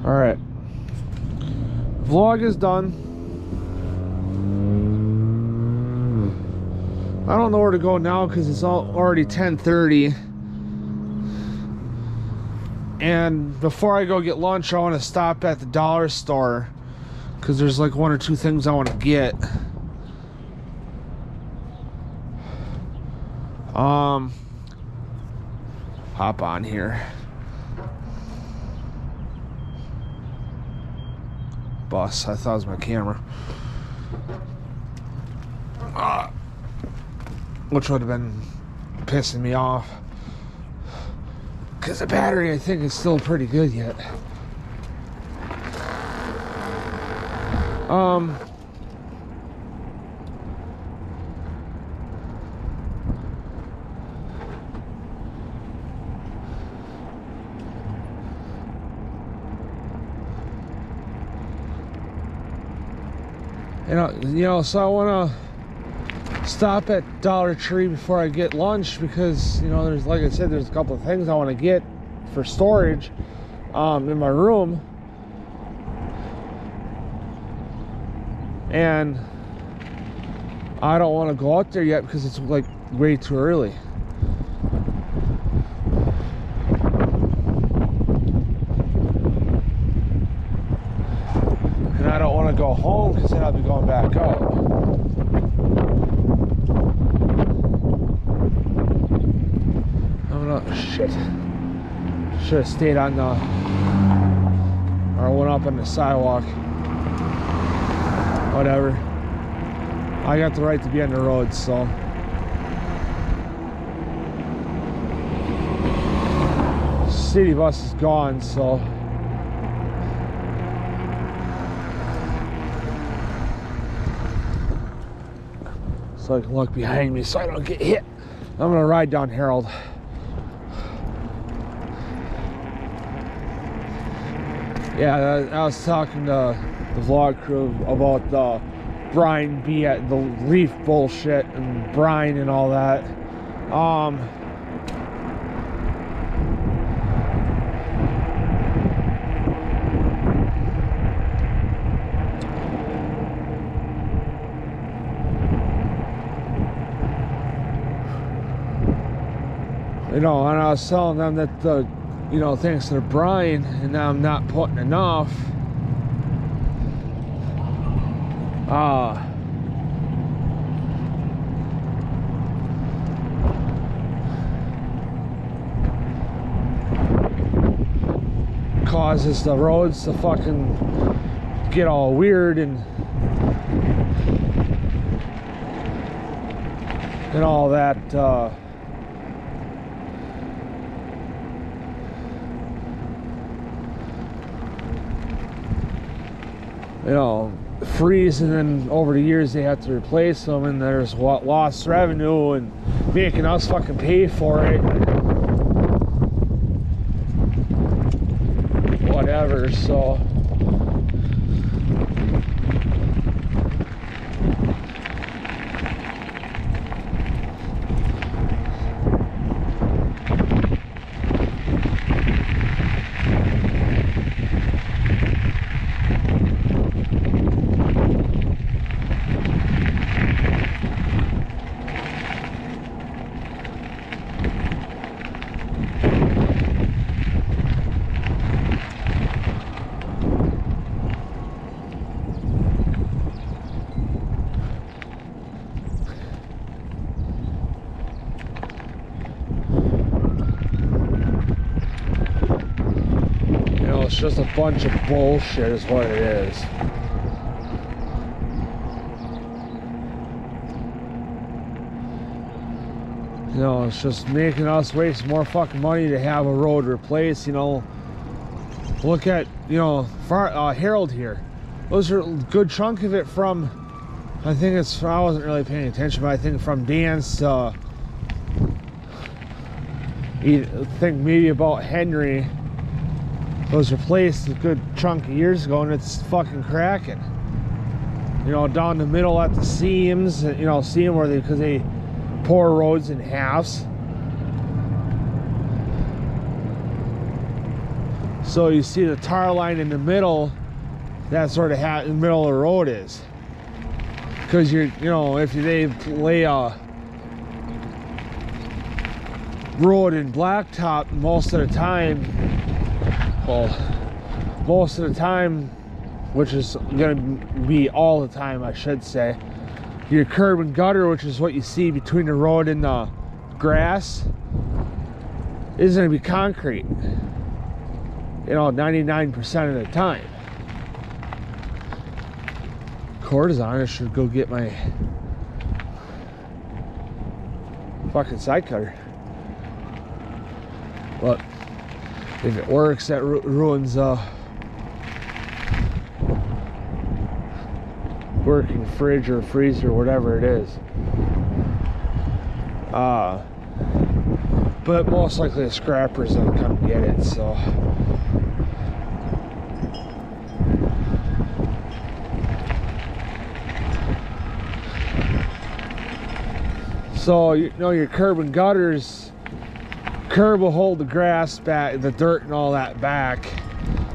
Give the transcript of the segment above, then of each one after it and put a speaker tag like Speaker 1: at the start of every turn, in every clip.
Speaker 1: Alright. Vlog is done. I don't know where to go now because it's already 10:30. And before I go get lunch, I want to stop at the dollar store because there's like one or two things I want to get. Hop on here. Bus. I thought it was my camera. Which would have been pissing me off. Because the battery, I think, is still pretty good yet. So I want to stop at Dollar Tree before I get lunch because, there's, like I said, there's a couple of things I want to get for storage in my room. And I don't want to go out there yet because it's like way too early. And I don't want to go home because then I'll be going back out. Shit. Should have stayed on the, or went up on the sidewalk. Whatever. I got the right to be on the road, so. City bus is gone, so. So I can look behind me so I don't get hit. I'm gonna ride down Harold. Yeah, I was talking to the vlog crew about the brine the leaf bullshit and brine and all that. And I was telling them that the thanks to the brine, and now I'm not putting enough. Causes the roads to fucking get all weird and all that. Freeze, and then over the years they have to replace them, and there's lost revenue and making us fucking pay for it. Whatever, so. It's just a bunch of bullshit is what it is. It's just making us waste more fucking money to have a road replaced. Look at, Harold here. Those are a good chunk of it from, I wasn't really paying attention, but I think from Dan's to, I think maybe about Henry. Was replaced a good chunk of years ago, and it's fucking cracking. Down the middle at the seams, seam where because they pour roads in halves. So you see the tar line in the middle, that's where the middle of the road is. Because you know, if they lay a road in blacktop, most of the time, which is gonna be all the time, I should say, your curb and gutter, which is what you see between the road and the grass, is gonna be concrete, you know, 99% of the time. Cord is on. I should go get my fucking side cutter. But if it works, that ruins working fridge or freezer, whatever it is. But most likely the scrapper's gonna come get it, so. So, you know, your curb and gutters, curb will hold the grass back, the dirt and all that back.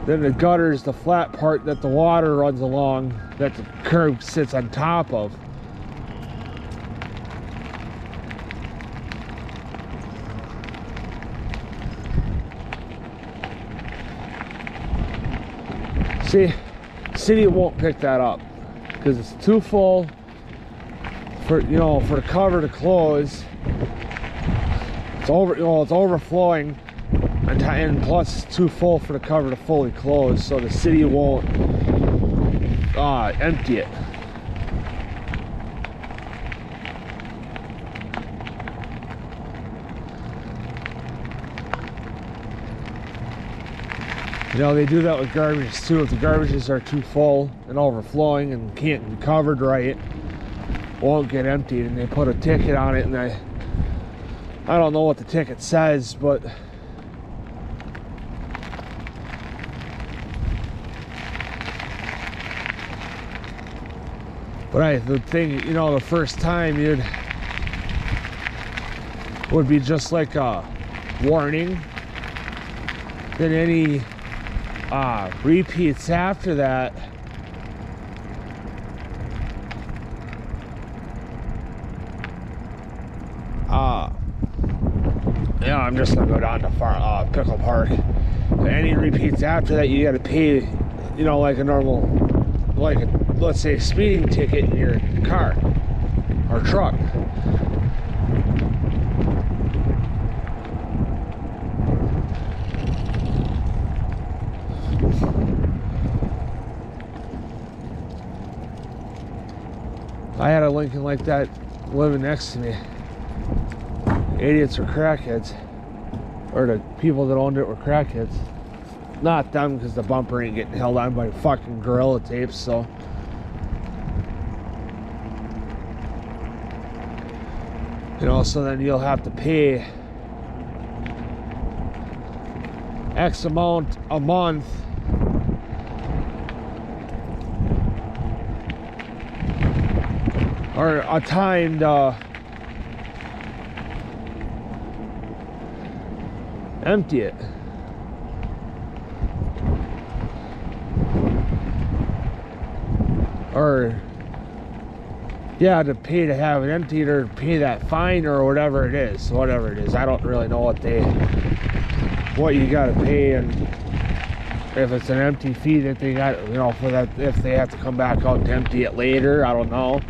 Speaker 1: Then the gutter is the flat part that the water runs along, that the curb sits on top of. See, city won't pick that up because it's too full for, you know, for the cover to close. It's over, you know, it's overflowing, and plus it's too full for the cover to fully close, so the city won't empty it. You know, they do that with garbage too. If the garbages are too full and overflowing and can't be covered right, won't get emptied, and they put a ticket on it, and I don't know what the ticket says, but the thing, you know, the first time would be just like a warning. Then any repeats after that, yeah, I'm just gonna go down to Pickle Park. Any repeats after that, you gotta pay, you know, like a normal, like a, let's say, a speeding ticket in your car or truck. I had a Lincoln like that living next to me. Idiots or crackheads, or the people that owned it were crackheads. Not them, because the bumper ain't getting held on by fucking Gorilla Tapes, so. You know, so then you'll have to pay X amount a month or a time to empty it. Or yeah, to pay to have it emptied, or pay that fine, or whatever it is. I don't really know what you gotta pay, and if it's an empty fee that they got, you know, for that, if they have to come back out to empty it later, I don't know.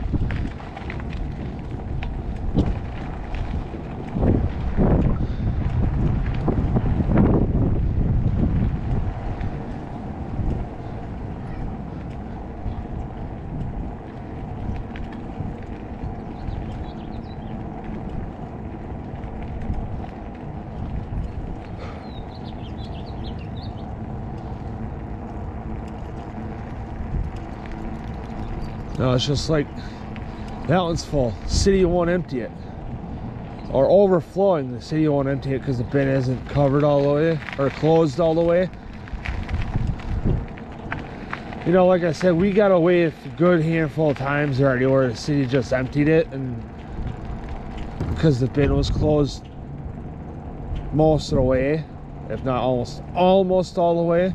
Speaker 1: No, it's just like, that one's full. City won't empty it. Or overflowing, the city won't empty it because the bin isn't covered all the way, or closed all the way. You know, like I said, we got away with a good handful of times already where the city just emptied it, and because the bin was closed most of the way, if not almost all the way.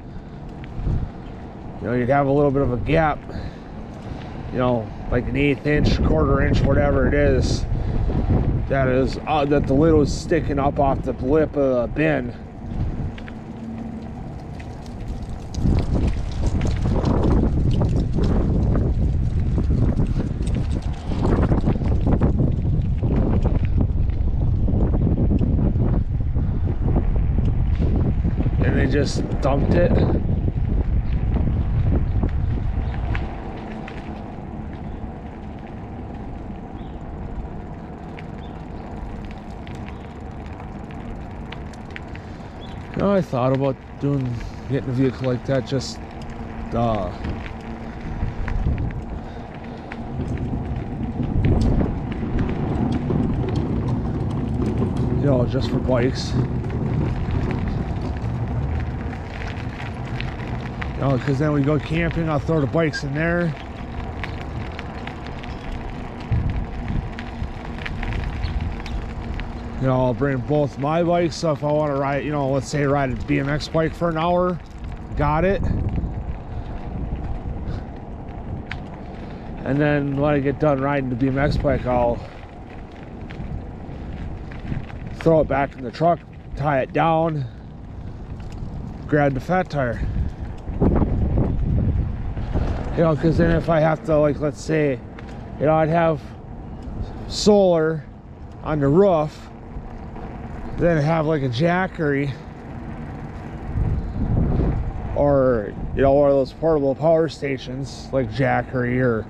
Speaker 1: You know, you'd have a little bit of a gap, you know, like an 1/8 inch, 1/4 inch, whatever it is, that the lid was sticking up off the lip of the bin. And they just dumped it. You know, I thought about getting a vehicle like that, just you know, just for bikes. You know, because then we go camping, I'll throw the bikes in there. You know, I'll bring both my bikes, so if I want to ride, you know, let's say ride a BMX bike for an hour, got it. And then when I get done riding the BMX bike, I'll throw it back in the truck, tie it down, grab the fat tire. You know, because then if I have to, like, let's say, you know, I'd have solar on the roof, then have like a Jackery, or, you know, one of those portable power stations like Jackery or